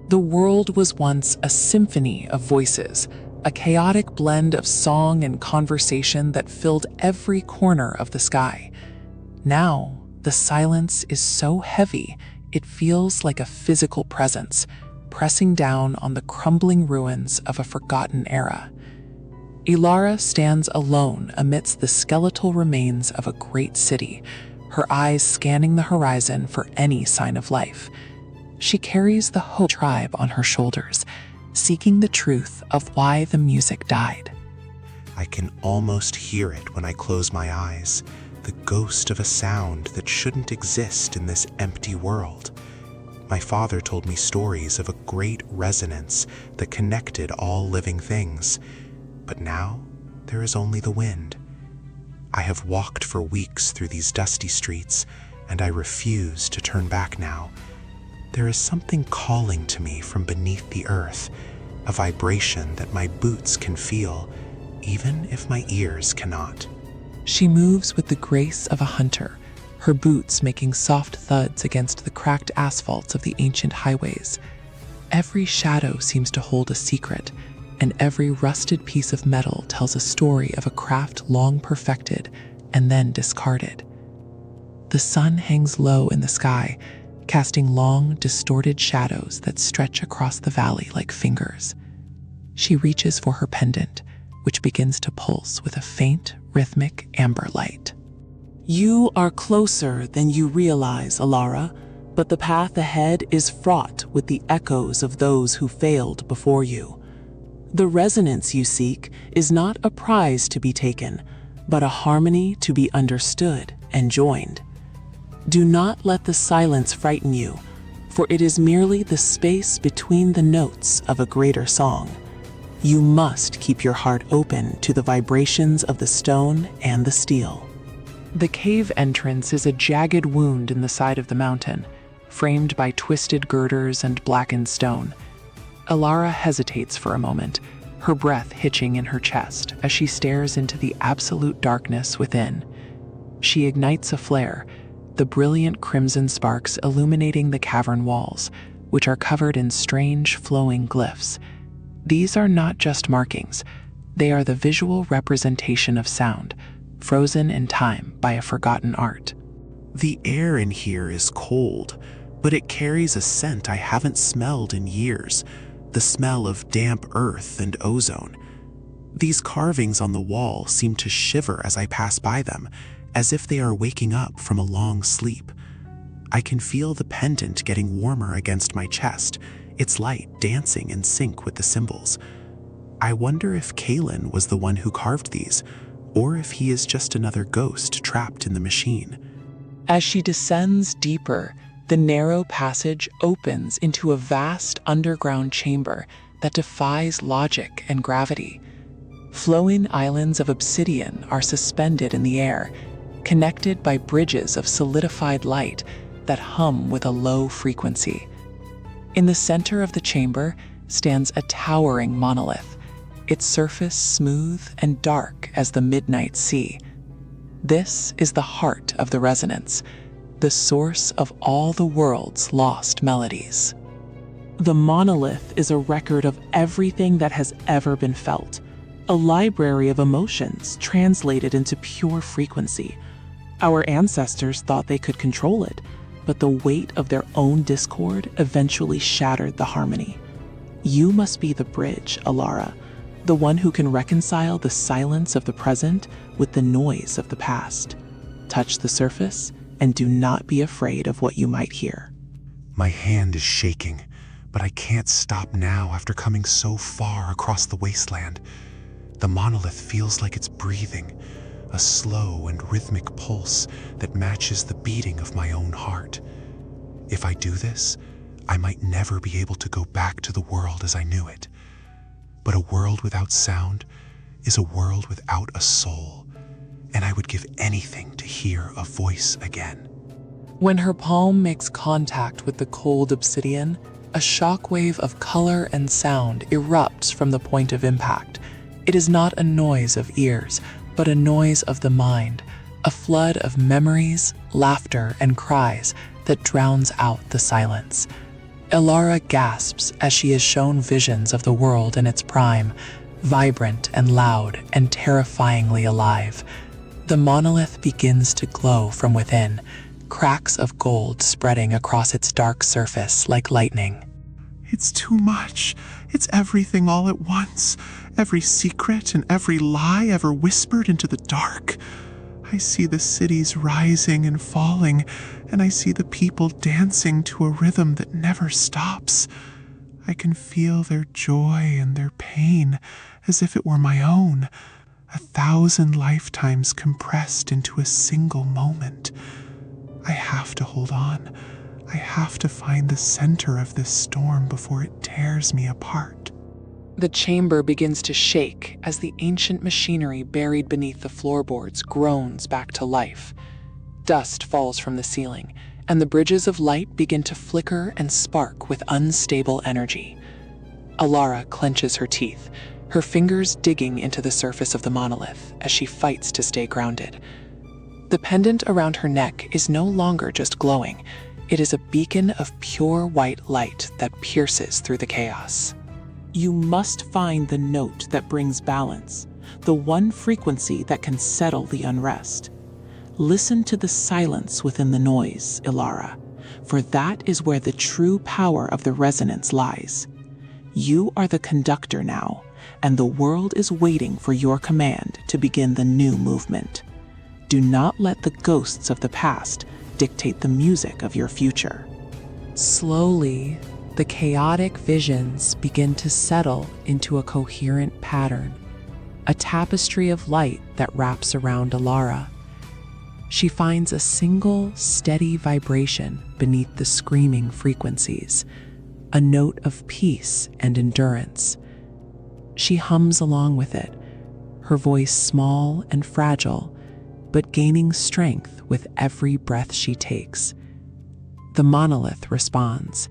The world was once a symphony of voices, a chaotic blend of song and conversation that filled every corner of the sky. Now, the silence is so heavy, it feels like a physical presence, pressing down on the crumbling ruins of a forgotten era. Ilara stands alone amidst the skeletal remains of a great city, her eyes scanning the horizon for any sign of life. She carries the whole tribe on her shoulders, seeking the truth of why the music died. I can almost hear it when I close my eyes, the ghost of a sound that shouldn't exist in this empty world. My father told me stories of a great resonance that connected all living things, but now there is only the wind. I have walked for weeks through these dusty streets, and I refuse to turn back now. There is something calling to me from beneath the earth, a vibration that my boots can feel, even if my ears cannot. She moves with the grace of a hunter, her boots making soft thuds against the cracked asphalt of the ancient highways. Every shadow seems to hold a secret, and every rusted piece of metal tells a story of a craft long perfected and then discarded. The sun hangs low in the sky, casting long, distorted shadows that stretch across the valley like fingers. She reaches for her pendant, which begins to pulse with a faint, rhythmic amber light. You are closer than you realize, Ilara, but the path ahead is fraught with the echoes of those who failed before you. The resonance you seek is not a prize to be taken, but a harmony to be understood and joined. Do not let the silence frighten you, for it is merely the space between the notes of a greater song. You must keep your heart open to the vibrations of the stone and the steel. The cave entrance is a jagged wound in the side of the mountain, framed by twisted girders and blackened stone. Ilara hesitates for a moment, her breath hitching in her chest as she stares into the absolute darkness within. She ignites a flare, the brilliant crimson sparks illuminating the cavern walls, which are covered in strange flowing glyphs. These are not just markings, they are the visual representation of sound, frozen in time by a forgotten art. The air in here is cold, but it carries a scent I haven't smelled in years, the smell of damp earth and ozone. These carvings on the wall seem to shiver as I pass by them, as if they are waking up from a long sleep. I can feel the pendant getting warmer against my chest, its light dancing in sync with the symbols. I wonder if Kalen was the one who carved these, or if he is just another ghost trapped in the machine. As she descends deeper, the narrow passage opens into a vast underground chamber that defies logic and gravity. Flowing islands of obsidian are suspended in the air, connected by bridges of solidified light that hum with a low frequency. In the center of the chamber stands a towering monolith, its surface smooth and dark as the midnight sea. This is the heart of the resonance, the source of all the world's lost melodies. The monolith is a record of everything that has ever been felt, a library of emotions translated into pure frequency. Our ancestors thought they could control it, but the weight of their own discord eventually shattered the harmony. You must be the bridge, Ilara, the one who can reconcile the silence of the present with the noise of the past. Touch the surface, and do not be afraid of what you might hear. My hand is shaking, but I can't stop now after coming so far across the wasteland. The monolith feels like it's breathing, a slow and rhythmic pulse that matches the beating of my own heart. If I do this, I might never be able to go back to the world as I knew it. But a world without sound is a world without a soul, and I would give anything to hear a voice again. When her palm makes contact with the cold obsidian, a shockwave of color and sound erupts from the point of impact. It is not a noise of ears, but a noise of the mind, a flood of memories, laughter, and cries that drowns out the silence. Ilara gasps as she is shown visions of the world in its prime, vibrant and loud and terrifyingly alive. The monolith begins to glow from within, cracks of gold spreading across its dark surface like lightning. It's too much. It's everything all at once. Every secret and every lie ever whispered into the dark. I see the cities rising and falling, and I see the people dancing to a rhythm that never stops. I can feel their joy and their pain as if it were my own, 1,000 lifetimes compressed into a single moment. I have to hold on. I have to find the center of this storm before it tears me apart. The chamber begins to shake as the ancient machinery buried beneath the floorboards groans back to life. Dust falls from the ceiling, and the bridges of light begin to flicker and spark with unstable energy. Ilara clenches her teeth, her fingers digging into the surface of the monolith as she fights to stay grounded. The pendant around her neck is no longer just glowing. It is a beacon of pure white light that pierces through the chaos. You must find the note that brings balance, the one frequency that can settle the unrest. Listen to the silence within the noise, Ilara, for that is where the true power of the resonance lies. You are the conductor now, and the world is waiting for your command to begin the new movement. Do not let the ghosts of the past dictate the music of your future. Slowly, the chaotic visions begin to settle into a coherent pattern, a tapestry of light that wraps around Ilara. She finds a single, steady vibration beneath the screaming frequencies, a note of peace and endurance. She hums along with it, her voice small and fragile, but gaining strength with every breath she takes. The monolith responds,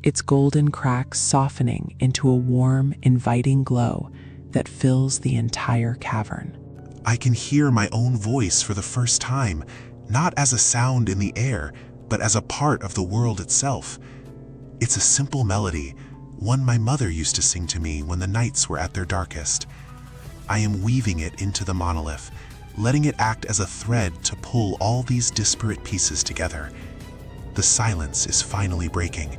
its golden cracks softening into a warm, inviting glow that fills the entire cavern. I can hear my own voice for the first time, not as a sound in the air, but as a part of the world itself. It's a simple melody, one my mother used to sing to me when the nights were at their darkest. I am weaving it into the monolith, letting it act as a thread to pull all these disparate pieces together. The silence is finally breaking,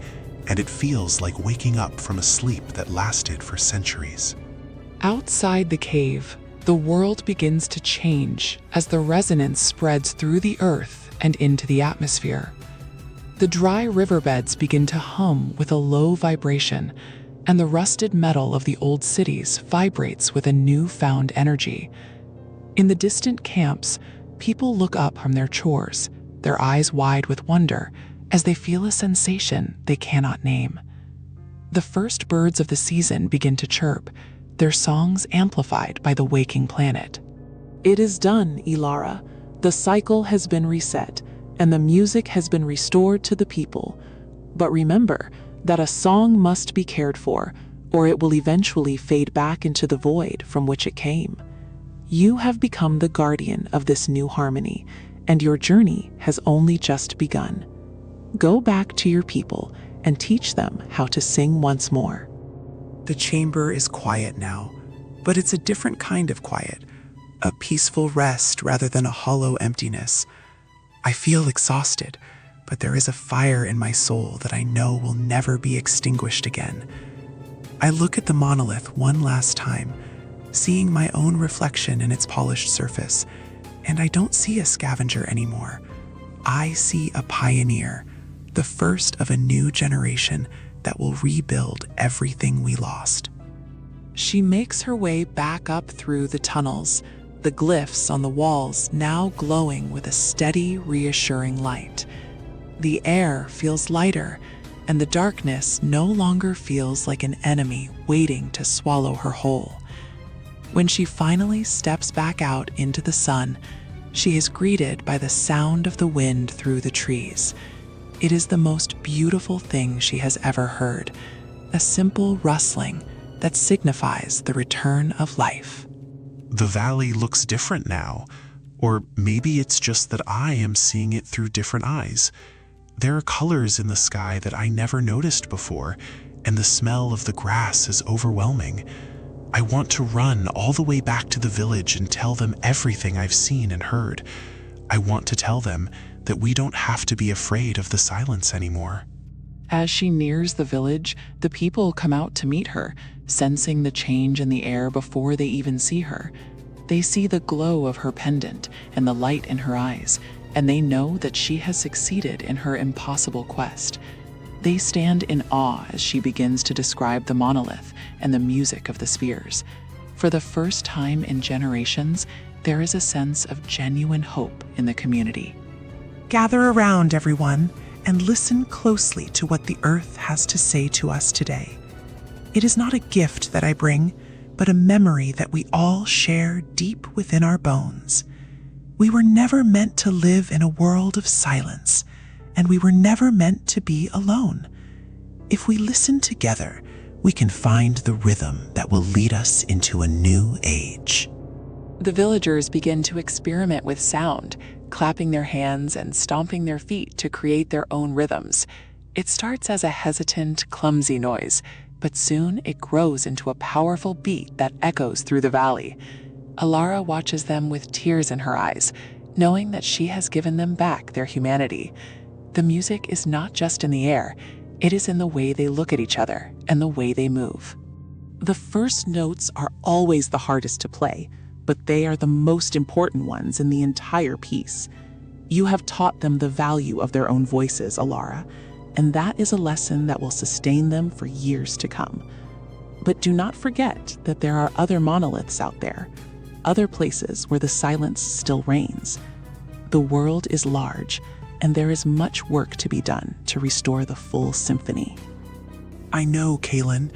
and it feels like waking up from a sleep that lasted for centuries. Outside the cave, the world begins to change as the resonance spreads through the earth and into the atmosphere. The dry riverbeds begin to hum with a low vibration, and the rusted metal of the old cities vibrates with a newfound energy. In the distant camps, people look up from their chores, their eyes wide with wonder, as they feel a sensation they cannot name. The first birds of the season begin to chirp, their songs amplified by the waking planet. It is done, Ilara. The cycle has been reset, and the music has been restored to the people. But remember that a song must be cared for, or it will eventually fade back into the void from which it came. You have become the guardian of this new harmony, and your journey has only just begun. Go back to your people and teach them how to sing once more. The chamber is quiet now, but it's a different kind of quiet, a peaceful rest rather than a hollow emptiness. I feel exhausted, but there is a fire in my soul that I know will never be extinguished again. I look at the monolith one last time, seeing my own reflection in its polished surface, and I don't see a scavenger anymore. I see a pioneer, the first of a new generation that will rebuild everything we lost. She makes her way back up through the tunnels, the glyphs on the walls now glowing with a steady, reassuring light. The air feels lighter, and the darkness no longer feels like an enemy waiting to swallow her whole. When she finally steps back out into the sun, she is greeted by the sound of the wind through the trees. It is the most beautiful thing she has ever heard, a simple rustling that signifies the return of life. The valley looks different now, or maybe it's just that I am seeing it through different eyes. There are colors in the sky that I never noticed before, and the smell of the grass is overwhelming. I want to run all the way back to the village and tell them everything I've seen and heard. I want to tell them that we don't have to be afraid of the silence anymore. As she nears the village, the people come out to meet her, sensing the change in the air before they even see her. They see the glow of her pendant and the light in her eyes, and they know that she has succeeded in her impossible quest. They stand in awe as she begins to describe the monolith and the music of the spheres. For the first time in generations, there is a sense of genuine hope in the community. Gather around, everyone, and listen closely to what the earth has to say to us today. It is not a gift that I bring, but a memory that we all share deep within our bones. We were never meant to live in a world of silence, and we were never meant to be alone. If we listen together, we can find the rhythm that will lead us into a new age. The villagers begin to experiment with sound, clapping their hands and stomping their feet to create their own rhythms. It starts as a hesitant, clumsy noise, but soon it grows into a powerful beat that echoes through the valley. Alara watches them with tears in her eyes, knowing that she has given them back their humanity. The music is not just in the air, it is in the way they look at each other and the way they move. The first notes are always the hardest to play, but they are the most important ones in the entire piece. You have taught them the value of their own voices, Alara, and that is a lesson that will sustain them for years to come. But do not forget that there are other monoliths out there, other places where the silence still reigns. The world is large, and there is much work to be done to restore the full symphony. I know, Kaylin.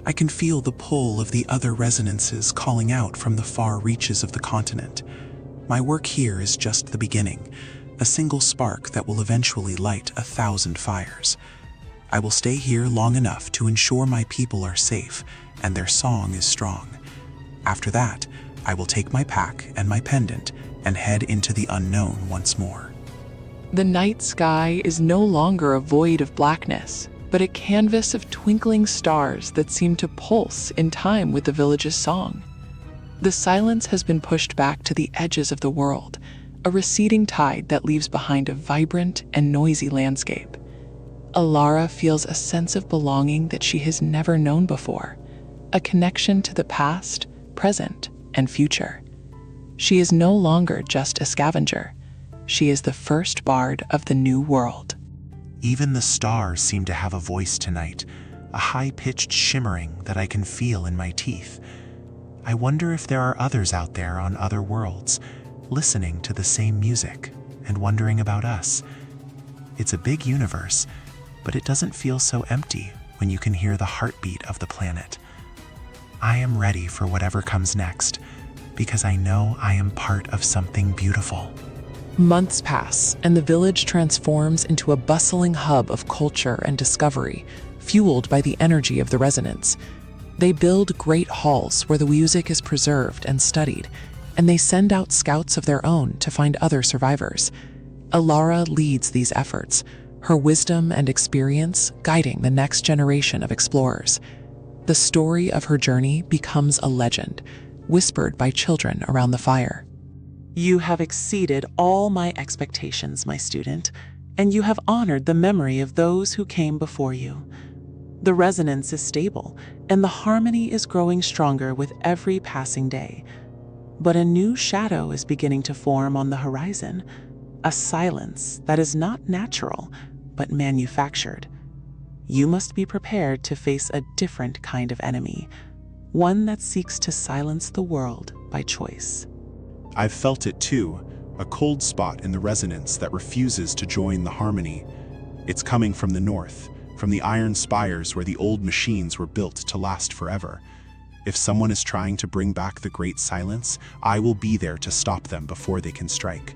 I can feel the pull of the other resonances calling out from the far reaches of the continent. My work here is just the beginning, a single spark that will eventually light 1,000 fires. I will stay here long enough to ensure my people are safe and their song is strong. After that, I will take my pack and my pendant and head into the unknown once more. The night sky is no longer a void of blackness, but a canvas of twinkling stars that seem to pulse in time with the village's song. The silence has been pushed back to the edges of the world, a receding tide that leaves behind a vibrant and noisy landscape. Alara feels a sense of belonging that she has never known before, a connection to the past, present, and future. She is no longer just a scavenger. She is the first bard of the new world. Even the stars seem to have a voice tonight, a high-pitched shimmering that I can feel in my teeth. I wonder if there are others out there on other worlds, listening to the same music and wondering about us. It's a big universe, but it doesn't feel so empty when you can hear the heartbeat of the planet. I am ready for whatever comes next, because I know I am part of something beautiful. Months pass, and the village transforms into a bustling hub of culture and discovery, fueled by the energy of the residents. They build great halls where the music is preserved and studied, and they send out scouts of their own to find other survivors. Alara leads these efforts, her wisdom and experience guiding the next generation of explorers. The story of her journey becomes a legend, whispered by children around the fire. You have exceeded all my expectations, my student, and you have honored the memory of those who came before you. The resonance is stable, and the harmony is growing stronger with every passing day. But a new shadow is beginning to form on the horizon, a silence that is not natural, but manufactured. You must be prepared to face a different kind of enemy, one that seeks to silence the world by choice. I've felt it too, a cold spot in the resonance that refuses to join the harmony. It's coming from the north, from the iron spires where the old machines were built to last forever. If someone is trying to bring back the great silence, I will be there to stop them before they can strike.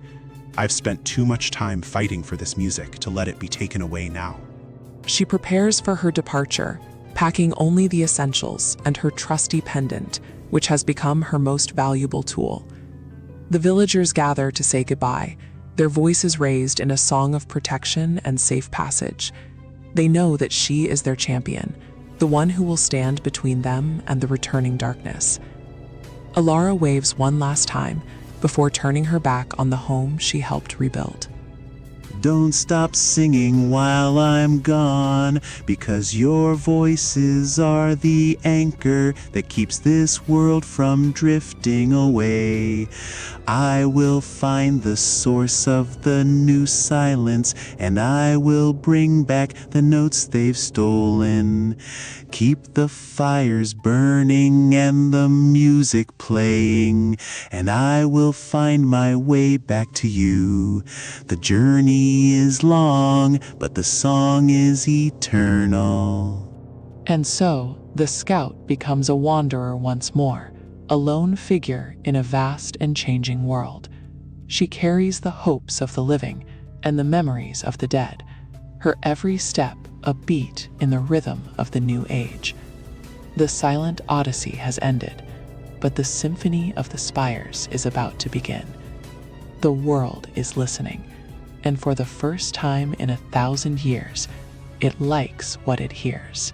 I've spent too much time fighting for this music to let it be taken away now. She prepares for her departure, packing only the essentials and her trusty pendant, which has become her most valuable tool. The villagers gather to say goodbye, their voices raised in a song of protection and safe passage. They know that she is their champion, the one who will stand between them and the returning darkness. Alara waves one last time before turning her back on the home she helped rebuild. Don't stop singing while I'm gone, because your voices are the anchor that keeps this world from drifting away. I will find the source of the new silence, and I will bring back the notes they've stolen. Keep the fires burning and the music playing, and I will find my way back to you. The journey is long, but the song is eternal. And so, the scout becomes a wanderer once more, a lone figure in a vast and changing world. She carries the hopes of the living and the memories of the dead, her every step a beat in the rhythm of the new age. The silent odyssey has ended, but the symphony of the spires is about to begin. The world is listening, and for the first time in 1,000 years, it likes what it hears.